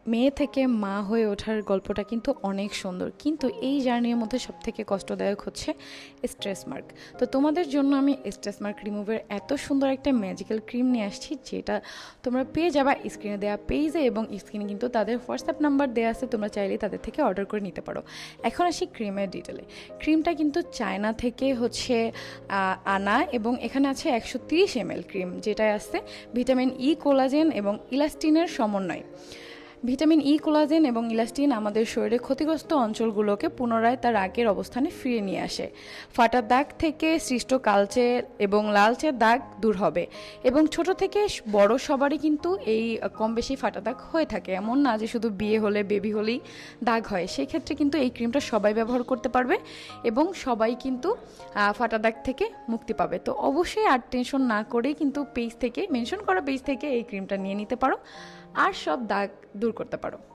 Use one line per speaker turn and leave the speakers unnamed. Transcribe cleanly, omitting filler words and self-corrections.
মেয়ে থেকে মা হয়ে ওঠার গল্পটা কিন্তু অনেক সুন্দর, কিন্তু এই জার্নির মধ্যে সবথেকে কষ্টদায়ক হচ্ছে স্ট্রেস মার্ক। তো তোমাদের জন্য আমি স্ট্রেস মার্ক রিমুভের এত সুন্দর একটা ম্যাজিক্যাল ক্রিম নিয়ে আসছি, যেটা তোমরা পেয়ে যাবা স্ক্রিনে দেওয়া পেজে, এবং স্ক্রিনে কিন্তু তাদের হোয়াটসঅ্যাপ নাম্বার দেওয়া আছে, তোমরা চাইলে তাদের থেকে অর্ডার করে নিতে পারো। এখন আসি ক্রিমের ডিটেলে। ক্রিমটা কিন্তু চায়না থেকে হচ্ছে আনা, এবং এখানে আছে 130 ml ক্রিম, যেটায় আছে ভিটামিন ই, কোলাজেন এবং ইলাস্টিনের সমন্বয়। ভিটামিন ই, কোলাজেন এবং ইলাস্টিন আমাদের শরীরের ক্ষতিগ্রস্ত অঞ্চলগুলোকে পুনরায় তার আগের অবস্থানে ফিরিয়ে নিয়ে আসে। ফাটা দাগ থেকে সৃষ্ট কালচে এবং লালচে দাগ দূর হবে, এবং ছোট থেকে বড় সবারই কিন্তু এই কম বেশি ফাটা দাগ হয়ে থাকে। এমন না যে শুধু বিয়ে হলে, বেবি হলেই দাগ হয়। সেই ক্ষেত্রে কিন্তু এই ক্রিমটা সবাই ব্যবহার করতে পারবে, এবং সবাই কিন্তু ফাটা দাগ থেকে মুক্তি পাবে। তো অবশ্যই আর টেনশন না করেই কিন্তু পেজ থেকে, মেনশন করা পেজ থেকে এই ক্রিমটা নিয়ে নিতে পারো, আর সব দাগ দূর করতে পারো।